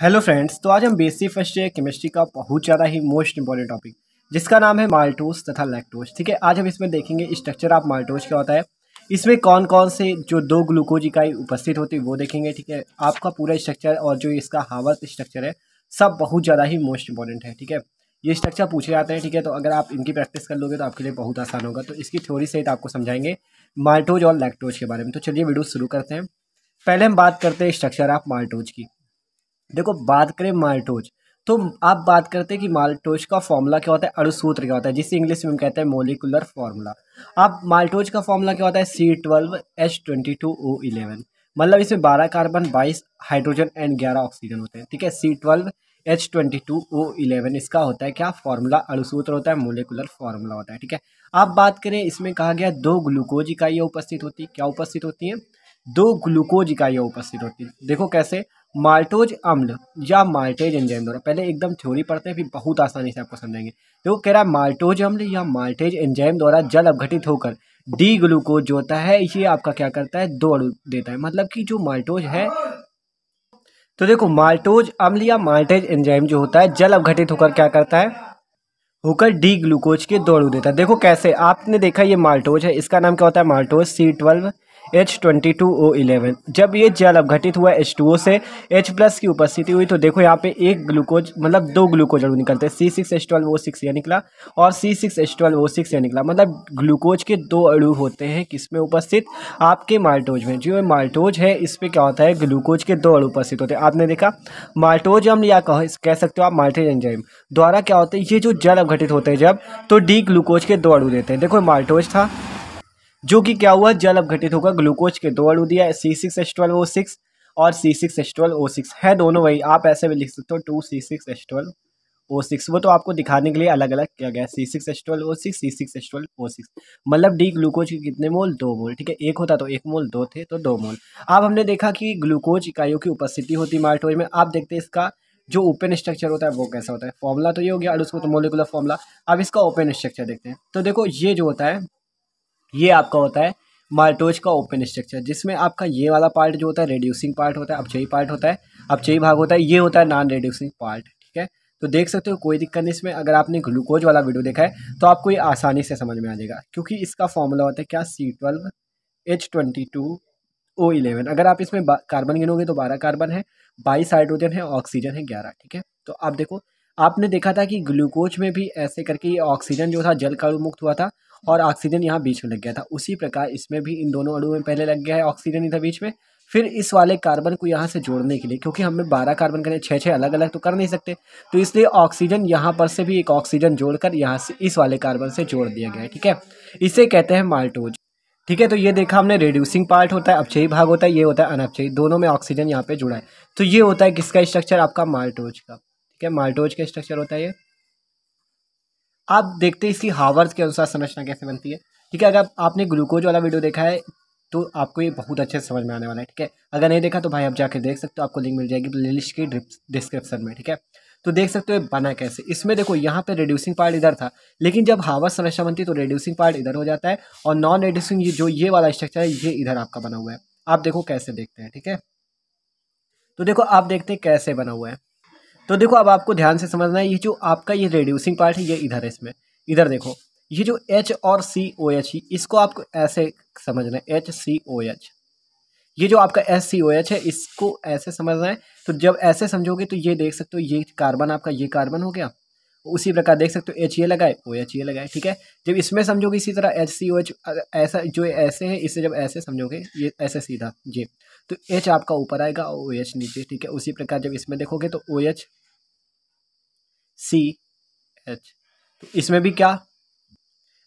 Hello friends, तो आज हम बेसिक फर्स्ट ईयर केमिस्ट्री का बहुत ज़्यादा ही मोस्ट इंपॉर्टेंट टॉपिक जिसका नाम है माल्टोज तथा लैक्टोज। ठीक है, आज हम इसमें देखेंगे स्ट्रक्चर ऑफ माल्टोज क्या होता है, इसमें कौन कौन से जो दो ग्लूकोज इकाई उपस्थित होती है वो देखेंगे। ठीक है, आपका पूरा स्ट्रक्चर और जो इसका हावर्थ स्ट्रक्चर है सब बहुत ज़्यादा ही मोस्ट इंपॉर्टेंट है। ठीक है, ये स्ट्रक्चर पूछे जाते हैं। ठीक है, तो अगर आप इनकी प्रैक्टिस कर लोगे तो आपके लिए बहुत आसान होगा। तो इसकी थ्योरी सहित आपको समझाएंगे माल्टोज और लैक्टोज के बारे में। तो चलिए वीडियो शुरू करते हैं। पहले हम बात करते हैं स्ट्रक्चर ऑफ माल्टोज की। देखो, बात करें माल्टोज तो आप बात करते हैं कि माल्टोज का फॉर्मूला क्या होता है, अणुसूत्र क्या होता है, जिसे इंग्लिश में हम कहते हैं मोलिकुलर फॉर्मूला। अब माल्टोज का फॉर्मूला क्या होता है, C12H22O11। मतलब इसमें 12 कार्बन 22 हाइड्रोजन एंड 11 ऑक्सीजन होते हैं। ठीक है, C12H22O11 इसका होता है क्या फॉर्मूला, अणुसूत्र होता है, मोलिकुलर फॉर्मूला होता है। ठीक है, अब बात करें, इसमें कहा गया दो ग्लूकोज इकाइयाँ उपस्थित होती है। क्या उपस्थित होती हैं, दो ग्लूकोज इकाइयाँ उपस्थित होती है। देखो कैसे, माल्टोज अम्ल या माल्टेज एंजाइम द्वारा, पहले एकदम थ्योरी पढ़ते हैं फिर बहुत आसानी से आपको समझेंगे। देखो कह रहा है माल्टोज अम्ल या माल्टेज एंजाइम द्वारा जल अपघटित होकर डी ग्लूकोज जो होता है ये आपका क्या करता है, दो अणु देता है। मतलब कि जो माल्टोज है, तो देखो माल्टोज अम्ल या माल्टेज एंजाइम जो होता है जल अपघटित होकर क्या करता है, होकर डी ग्लूकोज के दो अणु देता है। देखो कैसे, आपने देखा ये माल्टोज है, इसका नाम क्या होता है माल्टोज C12H22O11। जब ये जल अपघटित हुआ H2O से H प्लस की उपस्थिति हुई तो देखो यहाँ पे एक ग्लूकोज मतलब दो ग्लूकोज अणु निकलते हैं, C6H12O6 ये निकला और C6H12O6 ये निकला। मतलब ग्लूकोज के दो अणु होते हैं किसमें उपस्थित, आपके माल्टोज में। जो माल्टोज है इस पे क्या होता है, ग्लूकोज के दो अणु उपस्थित होते हैं। आपने देखा माल्टोज अम्ल या कह सकते हो आप माल्टेज एंजाइम द्वारा क्या होते हैं, ये जो जल अपघटित होते हैं जब, तो डी ग्लूकोज के दो अणु देते हैं। देखो माल्टोज था जो कि क्या हुआ, जल अपघटित होकर ग्लूकोज के दो अणु दिया, C6H12O6 और C6H12O6 है दोनों वही। आप ऐसे भी लिख सकते हो 2C6H12O6, वो तो आपको दिखाने के लिए अलग अलग किया गया, C6H12O6 C6H12O6। मतलब डी ग्लूकोज के कितने मोल, 2 मोल। ठीक है, एक होता तो 1 मोल, दो थे तो 2 मोल। अब हमने देखा कि ग्लूकोज इकाइयों की उपस्थिति होती है माल्टोज में। आप देखते हैं इसका जो ओपन स्ट्रक्चर होता है वो कैसा होता है। फॉर्मूला तो ये हो गया अणुसूत्र मोलिकुलर फॉर्मूला। अब इसका ओपन स्ट्रक्चर देखते हैं। तो देखो ये जो होता है ये आपका होता है माल्टोज का ओपन स्ट्रक्चर, जिसमें आपका ये वाला पार्ट जो होता है रेड्यूसिंग पार्ट होता है, अपचयी पार्ट होता है, अपचयी भाग होता है, ये होता है नॉन रेड्यूसिंग पार्ट। ठीक है, तो देख सकते हो कोई दिक्कत नहीं इसमें। अगर आपने ग्लूकोज वाला वीडियो देखा है तो आपको ये आसानी से समझ में आ जाएगा, क्योंकि इसका फॉर्मूला होता है क्या, C12H22O11। अगर आप इसमें कार्बन गिनोगे तो 12 कार्बन है, 22 हाइड्रोजन है, ऑक्सीजन है 11। ठीक है, तो आप देखो, आपने देखा था कि ग्लूकोज में भी ऐसे करके ये ऑक्सीजन जो था जल का अणु मुक्त हुआ था और ऑक्सीजन यहाँ बीच में लग गया था। उसी प्रकार इसमें भी इन दोनों अणुओं में पहले लग गया है ऑक्सीजन इधर बीच में, फिर इस वाले कार्बन को यहाँ से जोड़ने के लिए, क्योंकि हमें 12 कार्बन करने, 6 अलग अलग तो कर नहीं सकते, तो इसलिए ऑक्सीजन यहाँ पर से भी एक ऑक्सीजन जोड़कर यहाँ से इस वाले कार्बन से जोड़ दिया गया है। ठीक है, इसे कहते हैं माल्टोज। ठीक है, तो ये देखा हमने, रेड्यूसिंग पार्ट होता है, अपचयी भाग होता है, ये होता है अनअपचयी, दोनों में ऑक्सीजन यहाँ पे जुड़ा है। तो ये होता है किसका स्ट्रक्चर, आपका माल्टोज का। ठीक है, माल्टोज का स्ट्रक्चर होता है ये। आप देखते हैं इसकी हावर्थ के अनुसार संरचना कैसे बनती है। ठीक है, अगर आपने ग्लूकोज वाला वीडियो देखा है तो आपको ये बहुत अच्छे से समझ में आने वाला है। ठीक है, अगर नहीं देखा तो भाई आप जाकर देख सकते हो, आपको लिंक मिल जाएगी प्लेलिस्ट की डिस्क्रिप्शन में। ठीक है, तो देख सकते हो बना कैसे। इसमें देखो यहाँ पे रेड्यूसिंग पार्ट इधर था, लेकिन जब हावर्थ संरचना बनती है तो रेड्यूसिंग पार्ट इधर हो जाता है और नॉन रेड्यूसिंग जो ये वाला स्ट्रक्चर है ये इधर आपका बना हुआ है। आप देखो कैसे देखते हैं। ठीक है, तो देखो आप देखते हैं कैसे बना हुआ है। तो देखो अब आपको ध्यान से समझना है, ये जो आपका ये रेड्यूसिंग पार्ट है ये इधर है, इसमें इधर देखो ये जो H और COH इसको आपको ऐसे समझना है, HCOH। ये जो आपका SCOH है इसको ऐसे समझना है। तो जब ऐसे समझोगे तो ये देख सकते हो ये कार्बन आपका ये कार्बन हो गया, उसी प्रकार देख सकते हो H ये लगाए OH ये लगाए। ठीक है, जब इसमें समझोगे इसी तरह HCOH ऐसा जो ऐसे है, इसे जब ऐसे समझोगे ये ऐसे सीधा ये, तो H आपका ऊपर आएगा और OH नीचे। ठीक है, उसी प्रकार जब इसमें देखोगे तो OH CH, तो इसमें भी क्या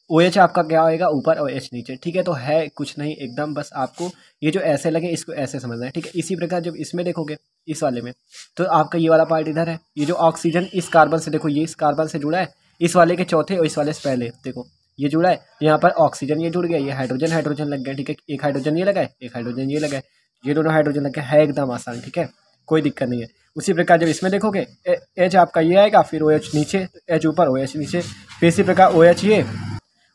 OH आपका क्या आएगा ऊपर और H नीचे। ठीक है, तो है कुछ नहीं एकदम, बस आपको ये जो ऐसे लगे इसको ऐसे समझना है। ठीक है, इसी प्रकार जब इसमें देखोगे इस वाले में तो आपका ये वाला पार्ट इधर है, ये जो ऑक्सीजन इस कार्बन से देखो ये इस कार्बन से जुड़ा है, इस वाले के चौथे और इस वाले से पहले देखो ये जुड़ा है, यहाँ पर ऑक्सीजन ये जुड़ गया, ये हाइड्रोजन हाइड्रोजन लग गया। ठीक है, एक हाइड्रोजन ये लगाए एक हाइड्रोजन ये लगाए, ये दोनों हाइड्रोजन लग गया, है एकदम आसान। ठीक है, कोई दिक्कत नहीं है। उसी प्रकार जब इसमें देखोगे H आपका ये आएगा, फिर OH नीचे, H ऊपर OH नीचे, फिर इसी प्रकार OH ये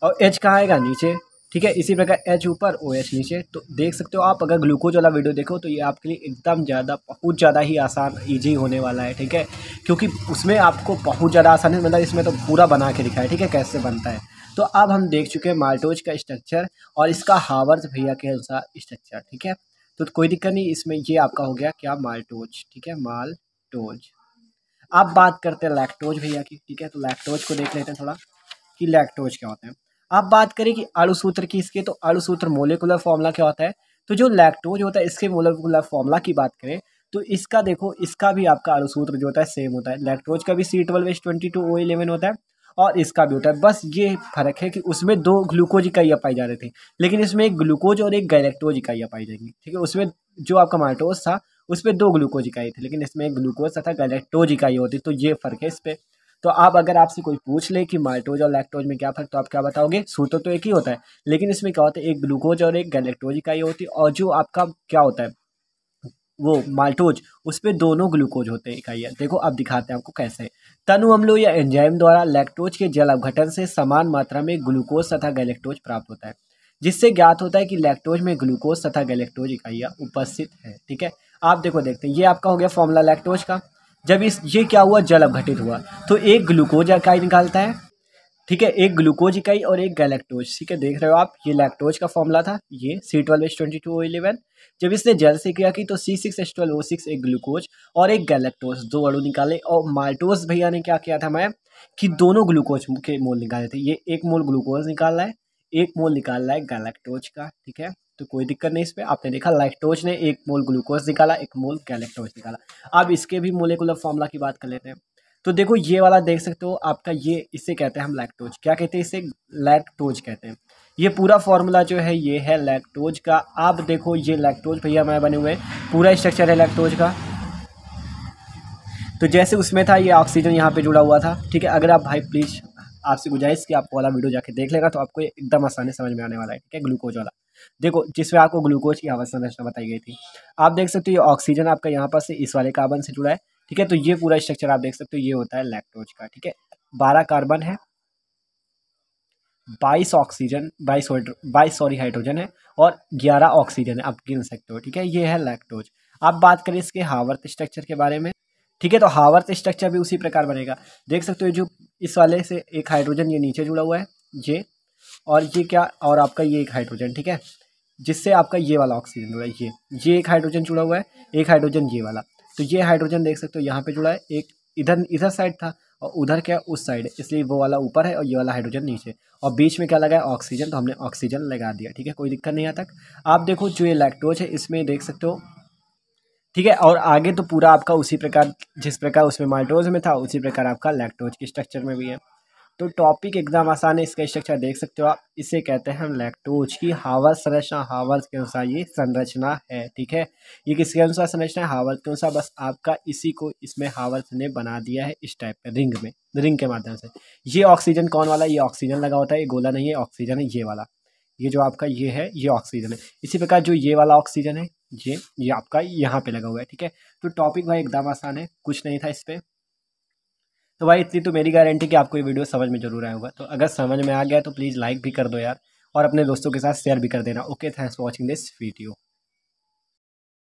और H कहाँ आएगा नीचे, ठीक है। इसी प्रकार H ऊपर OH नीचे। तो देख सकते हो आप, अगर ग्लूकोज वाला वीडियो देखो तो ये आपके लिए एकदम ज़्यादा बहुत ज़्यादा ही आसान ईजी होने वाला है, ठीक है, क्योंकि उसमें आपको बहुत ज़्यादा आसान है, मतलब इसमें तो पूरा बना के दिखा है, ठीक है, कैसे बनता है। तो अब हम देख चुके हैं माल्टोज का स्ट्रक्चर और इसका हावर्थ भैया के अनुसार स्ट्रक्चर, ठीक है। तो कोई दिक्कत नहीं, इसमें ये आपका हो गया क्या, माल्टोज, ठीक है, माल्टोज। अब बात करते हैं लैक्टोज भैया की, ठीक है। तो लैक्टोज को देख लेते हैं थोड़ा कि लैक्टोज क्या होता है। अब बात करें कि अणुसूत्र की इसके, तो अणुसूत्र मोलिकुलर फॉर्मूला क्या होता है। तो जो लैक्टोज होता है इसके मोलिकुलर फॉर्मूला की बात करें तो इसका देखो, इसका भी आपका अणुसूत्र जो होता है सेम होता है। लैक्टोज का भी C12H22O11 होता है और इसका भी होता है। बस ये फर्क है कि उसमें 2 ग्लूकोज इकाइयाँ पाई जा रही थी, लेकिन इसमें एक ग्लूकोज और एक गैलेक्टोज इकाइयाँ पाई जाएंगी, ठीक है। उसमें जो आपका माल्टोज था उसमें 2 ग्लूकोज इकाई थी, लेकिन इसमें एक ग्लूकोज तथा गैलेक्टोज इकाई होती, तो ये फर्क है इस पे। तो आप अगर आपसे कोई पूछ ले कि माल्टोज और लैक्टोज में क्या फर्क, तो आप क्या बताओगे, सूत्र तो एक ही होता है, लेकिन इसमें क्या होता है, एक ग्लूकोज और एक गैलेक्टोज इकाई होती है, और जो आपका क्या होता है वो माल्टोज, उस पे दोनों ग्लूकोज होते हैं इकाइयाँ। देखो अब दिखाते हैं आपको कैसे। तनु अम्लों या एंजाइम द्वारा लैक्टोज के जल अपघटन से समान मात्रा में ग्लूकोज तथा गैलेक्टोज प्राप्त होता है, जिससे ज्ञात होता है कि लैक्टोज में ग्लूकोज तथा गैलेक्टोज इकाइयाँ उपस्थित है, ठीक है। आप देखो देखते हैं, ये आपका हो गया फॉर्मूला लैक्टोज का। जब इस ये क्या हुआ, जल अपघटित हुआ, तो एक ग्लूकोज इकाई निकालता है, ठीक है, एक ग्लूकोज इकाई और एक गैलेक्टोज, ठीक है। देख रहे हो आप, ये लैक्टोज का फॉर्मूला था, ये C12H22O11। जब इसने जल से किया की तो C6H12O6 एक ग्लूकोज और एक गैलेक्टोज, 2 अणु निकाले। और माल्टोज भैया ने क्या किया था मैम, कि दोनों ग्लूकोज के मोल निकाले थे। ये 1 मोल ग्लूकोज निकाल रहा है, 1 मोल निकाल रहा है गैलेक्टोज का, ठीक है। तो कोई दिक्कत नहीं इस पर। आपने देखा लैक्टोज ने 1 मोल ग्लूकोज निकाला, 1 मोल गैलेक्टोज निकाला। अब इसके भी मोलिकुलर फॉर्मूला की बात कर लेते हैं। तो देखो ये वाला देख सकते हो आपका, ये इसे कहते हैं हम लैक्टोज। क्या कहते हैं इसे, लैक्टोज कहते हैं। ये पूरा फॉर्मूला जो है ये है लैक्टोज का। आप देखो ये लैक्टोज भैया मैं बने हुए हैं, पूरा स्ट्रक्चर है लैक्टोज का। तो जैसे उसमें था ये ऑक्सीजन यहाँ पे जुड़ा हुआ था, ठीक है। अगर आप भाई प्लीज़ आपसे गुजारिश कि आप वाला वीडियो जाके देख लेगा तो आपको ये एकदम आसानी समझ में आने वाला है, ठीक है। ग्लूकोज वाला देखो, जिसमें आपको ग्लूकोज की आवर्त संरचना बताई गई थी। आप देख सकते हो ये ऑक्सीजन आपका यहाँ पर से इस वाले कार्बन से जुड़ा है, ठीक है। तो ये पूरा स्ट्रक्चर आप देख सकते हो, ये होता है लैक्टोज का, ठीक है। 12 कार्बन है, 22 ऑक्सीजन, 22 सॉरी हाइड्रोजन है और 11 ऑक्सीजन है, आप गिन सकते हो, ठीक है। ये है लैक्टोज। अब बात करें इसके हावर्त स्ट्रक्चर के बारे में, ठीक है। तो हावर्त स्ट्रक्चर भी उसी प्रकार बनेगा। देख सकते हो जो इस वाले से एक हाइड्रोजन ये नीचे जुड़ा हुआ है, ये, और ये क्या, और आपका ये एक हाइड्रोजन, ठीक है, जिससे आपका ये वाला ऑक्सीजन जुड़ा है, ये एक हाइड्रोजन जुड़ा हुआ है, एक हाइड्रोजन ये वाला। तो ये हाइड्रोजन देख सकते हो यहाँ पे जुड़ा है, एक इधर इधर साइड था और उधर क्या उस साइड, इसलिए वो वाला ऊपर है और ये वाला हाइड्रोजन नीचे, और बीच में क्या लगा है ऑक्सीजन, तो हमने ऑक्सीजन लगा दिया, ठीक है। कोई दिक्कत नहीं आता तक। आप देखो जो ये लैक्टोज है इसमें देख सकते हो, ठीक है। और आगे तो पूरा आपका उसी प्रकार, जिस प्रकार उसमें माल्टोज में था उसी प्रकार आपका लैक्टोज के स्ट्रक्चर में भी है। तो टॉपिक एकदम आसान है, इसका स्ट्रक्चर देख सकते हो आप। इसे कहते हैं हम लैक्टोज की हावर्त संरचना। हावर्त के अनुसार ये संरचना है, ठीक है। ये किसके अनुसार संरचना है, हावर्त के अनुसार। बस आपका इसी को इसमें हावर्त ने बना दिया है इस टाइप का, रिंग में, रिंग के माध्यम से। ये ऑक्सीजन कौन वाला है, ये ऑक्सीजन लगा होता है, ये गोला नहीं है, ऑक्सीजन है ये वाला। ये जो आपका ये है ये ऑक्सीजन है। इसी प्रकार जो ये वाला ऑक्सीजन है ये आपका यहाँ पे लगा हुआ है, ठीक है। तो टॉपिक भाई एकदम आसान है, कुछ नहीं था इस पर। तो भाई इतनी तो मेरी गारंटी कि आपको ये वीडियो समझ में जरूर आया होगा। तो अगर समझ में आ गया तो प्लीज़ लाइक भी कर दो यार, और अपने दोस्तों के साथ शेयर भी कर देना। Okay, thanks for watching this video.